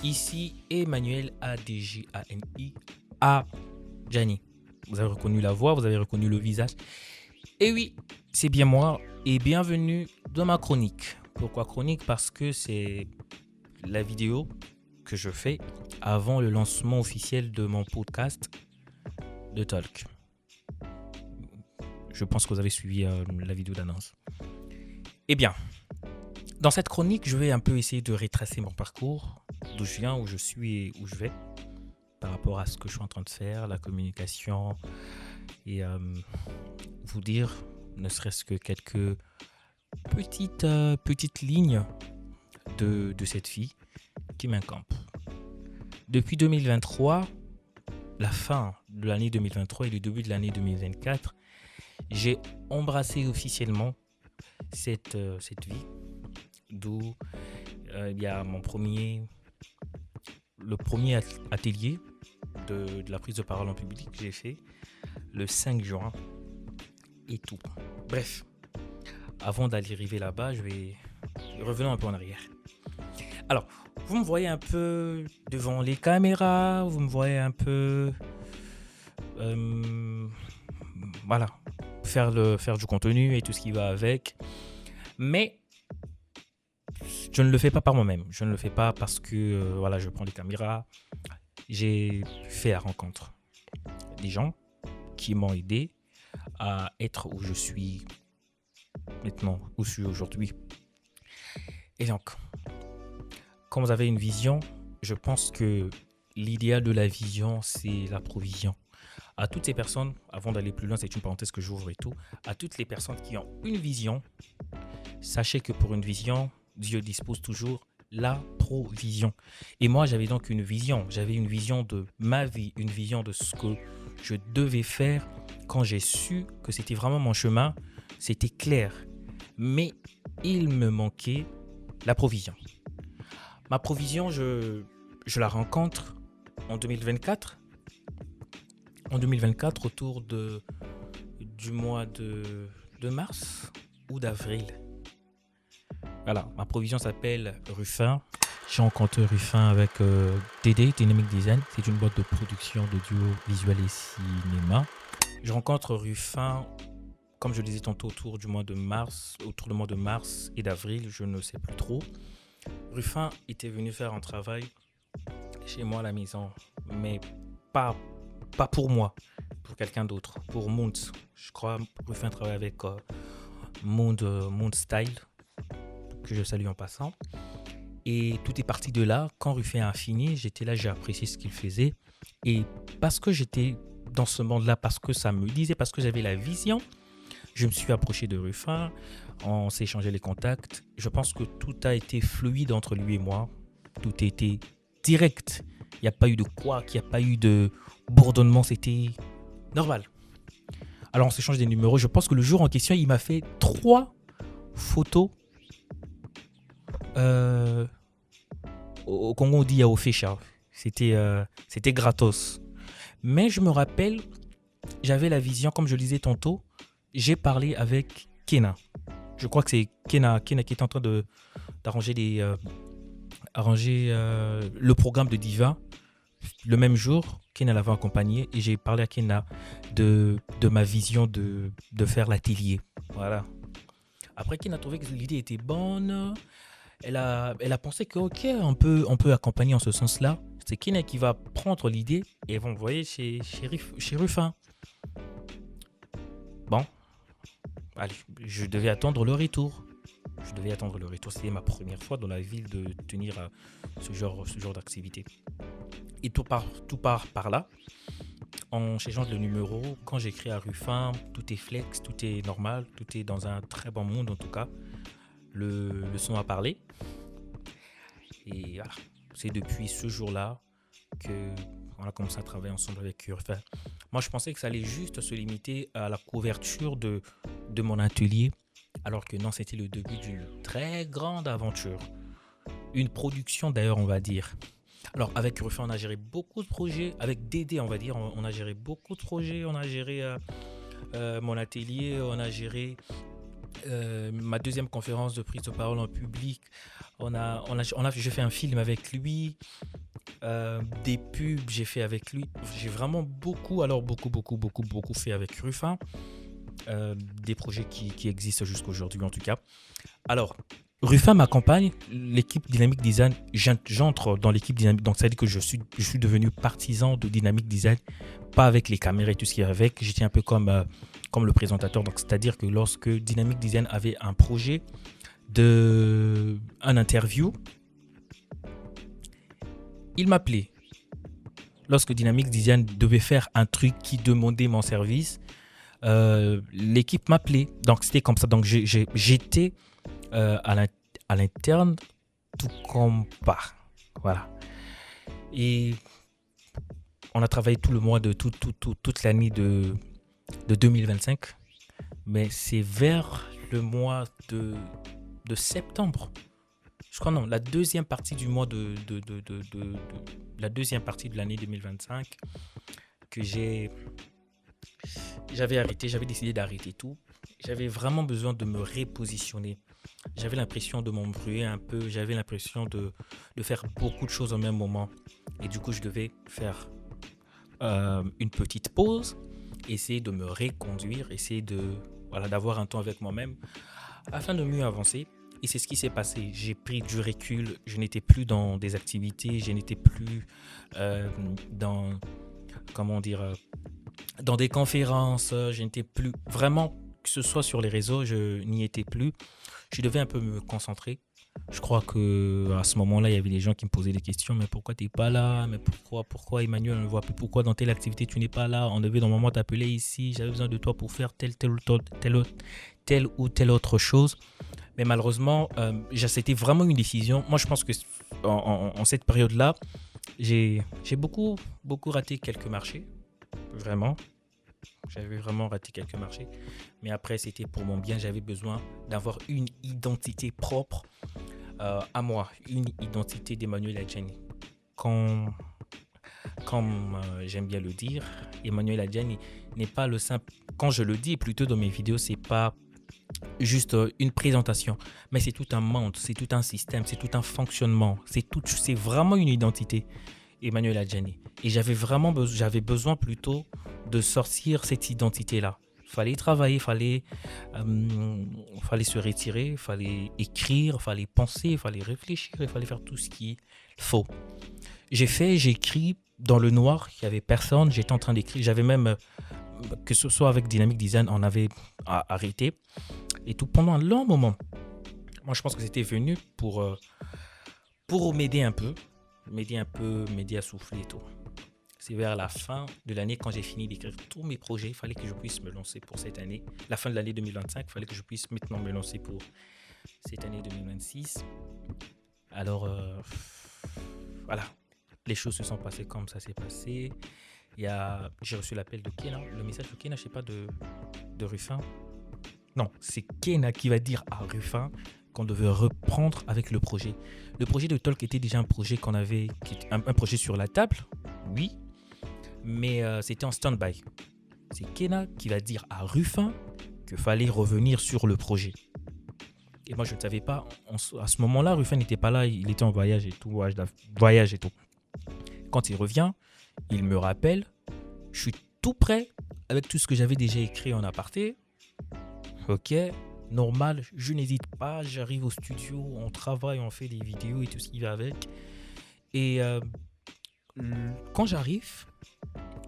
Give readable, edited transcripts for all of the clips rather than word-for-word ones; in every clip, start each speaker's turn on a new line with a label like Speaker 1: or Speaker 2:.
Speaker 1: Ici Emmanuel ADJANI à Jani. Vous avez reconnu la voix, vous avez reconnu le visage. Et oui, c'est bien moi et bienvenue dans ma chronique. Pourquoi chronique? Parce que c'est la vidéo que je fais avant le lancement officiel de mon podcast de Talk. Je pense que vous avez suivi la vidéo d'annonce. Eh bien, dans cette chronique, je vais un peu essayer de retracer mon parcours, d'où je viens, où je suis et où je vais, par rapport à ce que je suis en train de faire, la communication, et vous dire, ne serait-ce que quelques petites lignes de cette vie qui m'incombe. Depuis 2023, la fin de l'année 2023 et le début de l'année 2024, j'ai embrassé officiellement cette vie, d'où il y a le premier atelier de la prise de parole en public que j'ai fait le 5 juin et tout. Bref, avant d'aller arriver là-bas, revenons un peu en arrière. Alors, vous me voyez un peu devant les caméras, vous me voyez un peu voilà, faire du contenu et tout ce qui va avec. Mais je ne le fais pas par moi-même. Je ne le fais pas parce que voilà, je prends les caméras. J'ai fait la rencontre des gens qui m'ont aidé à être où je suis maintenant, où je suis aujourd'hui. Et donc, quand vous avez une vision, je pense que l'idéal de la vision, c'est la provision. À toutes ces personnes, avant d'aller plus loin, c'est une parenthèse que j'ouvre et tout, à toutes les personnes qui ont une vision, sachez que pour une vision, Dieu dispose toujours la provision. Et moi, j'avais donc une vision. J'avais une vision de ma vie, une vision de ce que je devais faire. Quand j'ai su que c'était vraiment mon chemin, c'était clair. Mais il me manquait la provision. Ma provision, je la rencontre en 2024. En 2024, autour du mois de mars ou d'avril. Voilà, ma provision s'appelle Ruffin. J'ai rencontré Ruffin avec DD, Dynamic Design. C'est une boîte de production d'audiovisuel et cinéma. Je rencontre Ruffin, comme je le disais tantôt, autour du mois de mars et d'avril, je ne sais plus trop. Ruffin était venu faire un travail chez moi à la maison, mais pas pour moi, pour quelqu'un d'autre, pour Mound. Je crois Ruffin travaille avec Mound Style, que je salue en passant. Et tout est parti de là. Quand Ruffin a fini, j'étais là, j'ai apprécié ce qu'il faisait. Et parce que j'étais dans ce monde-là, parce que ça me disait, parce que j'avais la vision, je me suis approché de Ruffin, on s'est échangé les contacts. Je pense que tout a été fluide entre lui et moi. Tout a été direct. Il n'y a pas eu de couac, il n'y a pas eu de bourdonnement, c'était normal. Alors on s'échange des numéros. Je pense que le jour en question, il m'a fait 3 photos. Au Congo, on dit Yao Fécha. C'était gratos. Mais je me rappelle, j'avais la vision, comme je le disais tantôt, j'ai parlé avec Kena. Je crois que c'est Kena qui est en train d'arranger le programme de Diva. Le même jour, Kena l'avait accompagné et j'ai parlé à Kena de ma vision de faire l'atelier. Voilà. Après, Kena a trouvé que l'idée était bonne. Elle a pensé que ok, on peut accompagner en ce sens-là. C'est Kena qui va prendre l'idée et vont envoyer chez Ruffin. Bon, allez, je devais attendre le retour. C'était ma première fois dans la ville de tenir ce genre d'activité. Et tout part par là. On s'échange le numéro. Quand j'écris à Ruffin, tout est flex, tout est normal, tout est dans un très bon monde en tout cas. Le son a parlé. Et voilà, c'est depuis ce jour-là qu'on a commencé à travailler ensemble avec Ruffin. Moi, je pensais que ça allait juste se limiter à la couverture de mon atelier, alors que non, c'était le début d'une très grande aventure. Une production d'ailleurs, on va dire. Alors, avec Ruffin, on a géré beaucoup de projets. Avec Dédé, on va dire, on a géré beaucoup de projets. On a géré mon atelier, on a géré Ma deuxième conférence de prise de parole en public, j'ai fait un film avec lui, des pubs, j'ai fait avec lui. J'ai vraiment beaucoup, alors beaucoup, beaucoup, beaucoup, beaucoup fait avec Ruffin. Des projets qui existent jusqu'à aujourd'hui en tout cas. Alors, Ruffin m'accompagne, l'équipe Dynamic Design, j'entre dans l'équipe Dynamic, donc ça veut dire que je suis devenu partisan de Dynamic Design, pas avec les caméras et tout ce qui est avec, j'étais un peu comme le présentateur, donc c'est-à-dire que lorsque Dynamic Design avait un projet un interview, il m'appelait. Lorsque Dynamic Design devait faire un truc qui demandait mon service, l'équipe m'appelait. Donc c'était comme ça. Donc j'étais à l'interne tout comme pas. Voilà. Et on a travaillé tout le mois toute l'année de 2025. Mais c'est vers le mois de septembre. Je crois non, la deuxième partie du mois la deuxième partie de l'année 2025 que j'avais décidé d'arrêter tout. J'avais vraiment besoin de me repositionner. J'avais l'impression de m'embrouiller un peu, j'avais l'impression de faire beaucoup de choses au même moment. Et du coup, je devais faire une petite pause, essayer de me reconduire, essayer d'avoir un temps avec moi-même afin de mieux avancer. Et c'est ce qui s'est passé. J'ai pris du recul, je n'étais plus dans des activités, je n'étais plus dans, comment dire, dans des conférences, je n'étais plus vraiment, que ce soit sur les réseaux, je n'y étais plus. Je devais un peu me concentrer. Je crois que à ce moment-là, il y avait des gens qui me posaient des questions. Mais pourquoi tu n'es pas là? Mais pourquoi Emmanuel, on ne voit plus? Pourquoi dans telle activité, tu n'es pas là? On devait normalement t'appeler ici. J'avais besoin de toi pour faire telle ou telle autre chose. Mais malheureusement, c'était vraiment une décision. Moi, je pense que en cette période-là, j'ai beaucoup, beaucoup raté quelques marchés. Vraiment. J'avais vraiment raté quelques marchés. Mais après, c'était pour mon bien. J'avais besoin d'avoir une identité propre à moi. Une identité d'Emmanuel Adjani. Comme j'aime bien le dire, Emmanuel Adjani n'est pas le simple... Quand je le dis plutôt dans mes vidéos, c'est pas juste une présentation, mais c'est tout un monde, c'est tout un système, c'est tout un fonctionnement, c'est vraiment une identité, Emmanuel Adjani. Et j'avais besoin plutôt de sortir cette identité-là. Il fallait travailler, fallait se retirer, il fallait écrire, il fallait penser, il fallait réfléchir, il fallait faire tout ce qu'il faut. J'ai écrit dans le noir, il n'y avait personne, j'étais en train d'écrire, j'avais même, que ce soit avec Dynamic Design, on avait arrêté. Et tout pendant un long moment. Moi, je pense que c'était venu pour m'aider un peu, m'aider à souffler et tout. C'est vers la fin de l'année, quand j'ai fini d'écrire tous mes projets, il fallait que je puisse me lancer pour cette année. La fin de l'année 2025, il fallait que je puisse maintenant me lancer pour cette année 2026. Alors, voilà, les choses se sont passées comme ça s'est passé. J'ai reçu l'appel de Kena, le message de Kena, je ne sais pas, de Ruffin. Non, c'est Kena qui va dire à Ruffin qu'on devait reprendre avec le projet. Le projet de Talk était déjà un projet un projet sur la table, oui, mais c'était en stand-by. C'est Kena qui va dire à Ruffin qu'il fallait revenir sur le projet. Et moi, je ne savais pas. À ce moment-là, Ruffin n'était pas là, il était en voyage et tout. Quand il revient, il me rappelle, je suis tout prêt avec tout ce que j'avais déjà écrit en aparté. Ok, normal, je n'hésite pas, j'arrive au studio, on travaille, on fait des vidéos et tout ce qui va avec. Et quand j'arrive,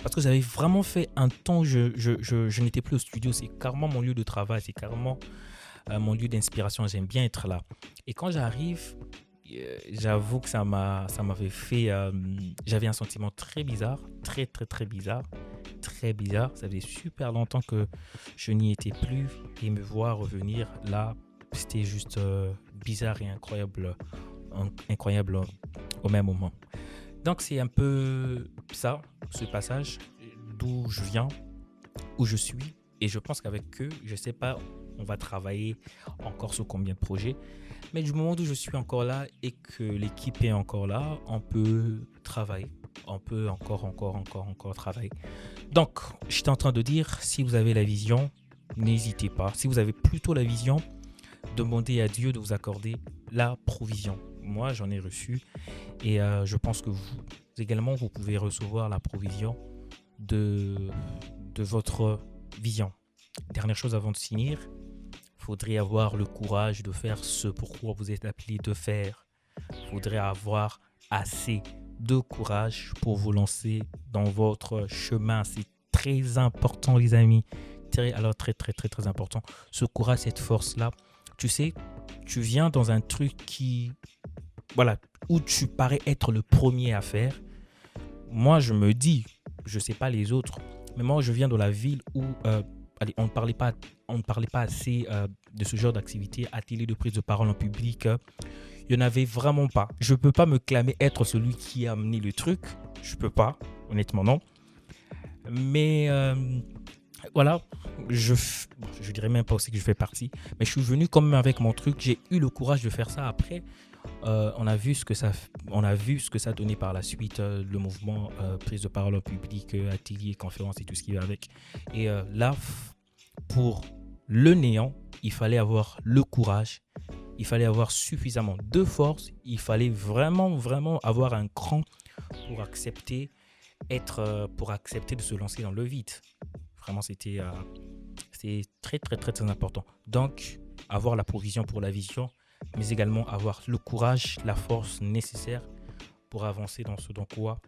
Speaker 1: parce que j'avais vraiment fait un temps, je n'étais plus au studio, c'est carrément mon lieu de travail, c'est carrément mon lieu d'inspiration, j'aime bien être là. Et quand j'arrive, j'avoue que ça m'avait fait, j'avais un sentiment très bizarre, très très très bizarre. Très bizarre, ça faisait super longtemps que je n'y étais plus et me voir revenir là, c'était juste bizarre et incroyable au même moment. Donc c'est un peu ça, ce passage, d'où je viens, où je suis, et je pense qu'avec eux, je sais pas, on va travailler encore sur combien de projets, mais du moment où je suis encore là et que l'équipe est encore là, on peut travailler. On peut encore travailler. Donc, j'étais en train de dire, si vous avez la vision, n'hésitez pas. Si vous avez plutôt la vision, demandez à Dieu de vous accorder la provision. Moi, j'en ai reçu et je pense que vous également, vous pouvez recevoir la provision de votre vision. Dernière chose avant de finir, il faudrait avoir le courage de faire ce pourquoi vous êtes appelé de faire. Il faudrait avoir assez de courage pour vous lancer dans votre chemin. C'est très important, les amis. Très important. Ce courage, cette force-là, tu sais, tu viens dans un truc où tu parais être le premier à faire. Moi, je me dis, je sais pas les autres, mais moi, je viens de la ville où on ne parlait pas assez de ce genre d'activité, atelier de prise de parole en public. Il n'y en avait vraiment pas. Je ne peux pas me clamer être celui qui a amené le truc. Je ne peux pas, honnêtement, non. Mais voilà, je dirais même pas aussi que je fais partie, mais je suis venu quand même avec mon truc. J'ai eu le courage de faire ça. Après, on a vu ce que ça donnait par la suite, le mouvement prise de parole en public, atelier, conférence et tout ce qui va avec. Et là, pour le néant, il fallait avoir le courage, il fallait avoir suffisamment de force, il fallait vraiment avoir un cran pour accepter de se lancer dans le vide. Vraiment, c'était très important. Donc, avoir la provision pour la vision, mais également avoir le courage, la force nécessaire pour avancer dans ce dans quoi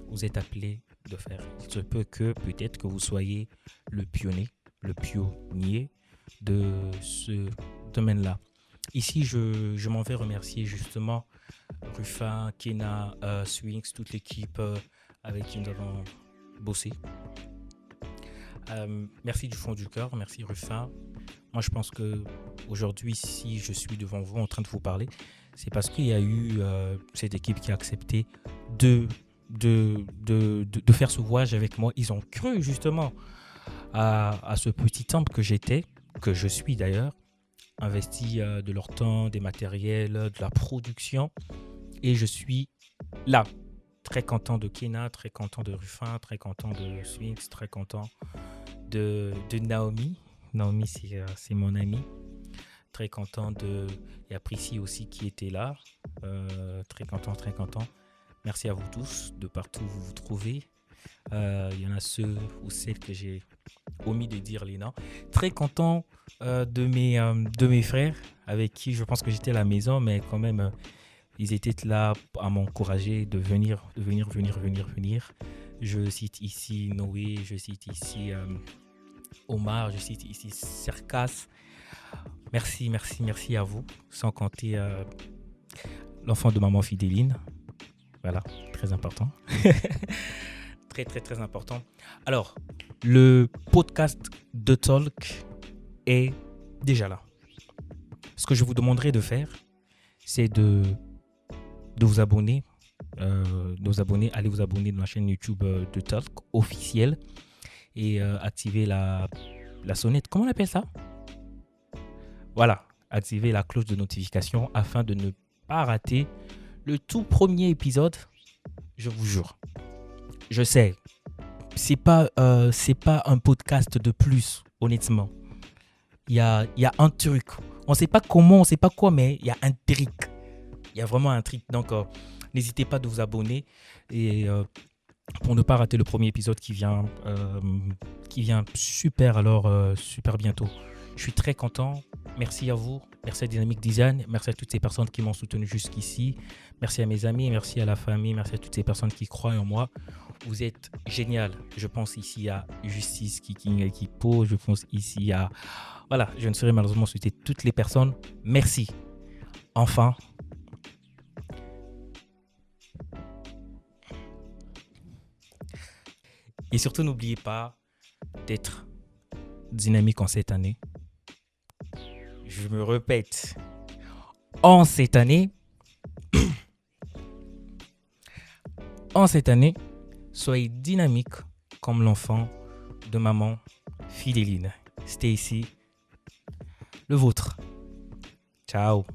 Speaker 1: vous êtes appelé de faire. Il se peut que peut-être que vous soyez le pionnier de ce domaine-là. Ici, je m'en vais remercier justement Rufin, Kena, Swings, toute l'équipe avec qui nous avons bossé. Merci du fond du cœur, merci Rufin. Moi, je pense que aujourd'hui, si je suis devant vous en train de vous parler, c'est parce qu'il y a eu cette équipe qui a accepté de faire ce voyage avec moi. Ils ont cru justement à ce petit temple que je suis d'ailleurs, investi de leur temps, des matériels, de la production. Et je suis là, très content de Kena, très content de Rufin, très content de Swings, très content de Naomi. Naomi, c'est mon amie. Très content et Priscille aussi qui était là. Très content. Merci à vous tous, de partout où vous vous trouvez. Il y en a ceux ou celles que j'ai omis de dire les noms. Très content de mes frères avec qui je pense que j'étais à la maison, mais quand même, ils étaient là à m'encourager de venir. Je cite ici Noé, je cite ici Omar, je cite ici Cercas. Merci à vous, sans compter l'enfant de maman Fidéline. Voilà, très important. très important. Alors, le podcast de Talk est déjà là. Ce que je vous demanderai de faire, c'est de vous abonner. Allez vous abonner dans la chaîne YouTube de Talk officielle et activer la sonnette. Comment on appelle ça? Voilà, activer la cloche de notification afin de ne pas rater le tout premier épisode. Je vous jure. Je sais, c'est pas un podcast de plus, honnêtement. Il y a un truc. On sait pas comment, on sait pas quoi, mais il y a un truc. Il y a vraiment un truc. Donc, n'hésitez pas de vous abonner et pour ne pas rater le premier épisode qui vient super bientôt. Je suis très content. Merci à vous. Merci à Dynamic Design. Merci à toutes ces personnes qui m'ont soutenu jusqu'ici. Merci à mes amis. Merci à la famille. Merci à toutes ces personnes qui croient en moi. Vous êtes génial. Je pense ici à Justice, Kiking, Equipo. Je pense ici à... Voilà, je ne saurais malheureusement citer toutes les personnes. Merci. Enfin. Et surtout, n'oubliez pas d'être dynamique en cette année. Je me répète. En cette année, soyez dynamique comme l'enfant de maman Fidéline. C'était ici le vôtre. Ciao.